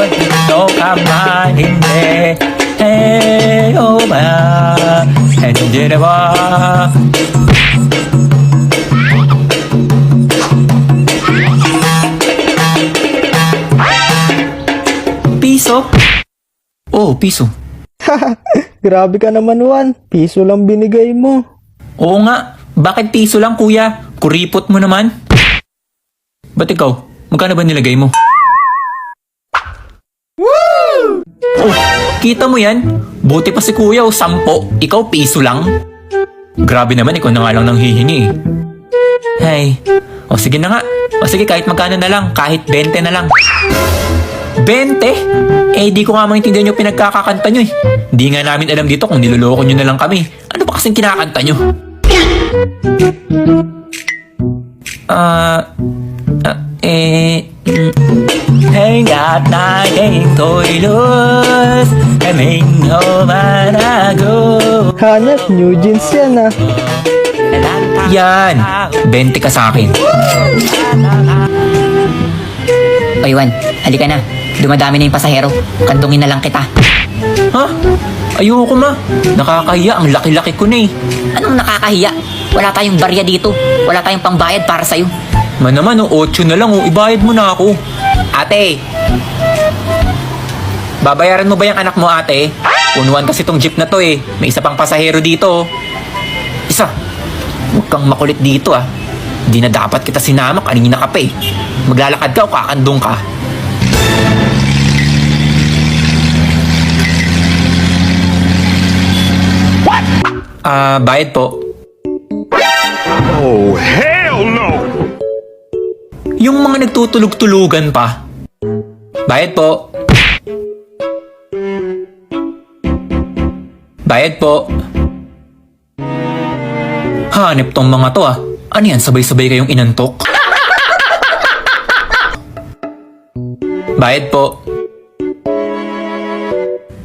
ikaw ka man hindi. Hey, oh ba, hindi na ba? Piso? Oh, piso. Grabe ka naman, Juan. Piso lang binigay mo. Oo nga, bakit piso lang kuya? Kuripot mo naman. Ba't ikaw? Magkano ba nilagay mo? Woo! Oh, kita mo yan? Buti pa si kuya o 10, ikaw piso lang. Grabe naman, ikaw na nga lang nang hihingi eh. Hay, o sige na nga. O sige, kahit magkano na lang, kahit 20 na lang. 20? Eh, di ko nga maintindihan yung pinagkakakanta nyo eh. Di nga namin alam dito kung niloloko nyo na lang kami. Ano ba kasing kinakanta nyo? Hanggat natin ko'y luz, kaming humanago. Hanap, new jeans yan ah. Yan, 20 ka sa akin. Oy, Juan, halika na. Dumadami na yung pasahero. Kandungin na lang kita. Ha? Ayoko ma. Nakakahiya, ang laki-laki ko na eh. Anong nakakahiya? Wala tayong barya dito. Wala tayong pangbayad para sa'yo. Man naman, 8 na lang, ibayad mo na ako. Ate! Babayaran mo ba yung anak mo, ate? Punuan kasi tong jeep na to eh. May isa pang pasahero dito. Isa. Huwag kang makulit dito ah. Di na dapat kita sinama, kanina ka pa eh. Maglalakad ka o kakandong ka. Bayad po. Oh, hell no! Yung mga nagtutulog-tulugan pa. Bayad po. Bayad po. Hanep tong mga to ah. Ano yan, sabay-sabay kayong inantok? Bayad po.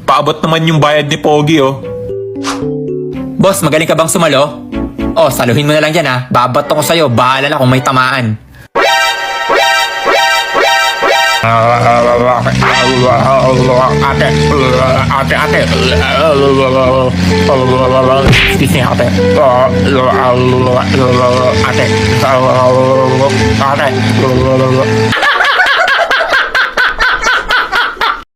Paabot naman yung bayad ni Pogi oh. Boss, magaling ka bang sumalo? Oh, saluhin mo na lang dyan ha. Babato ko sa'yo, bahala na kung may tamaan. Excuse me, ate. Ate.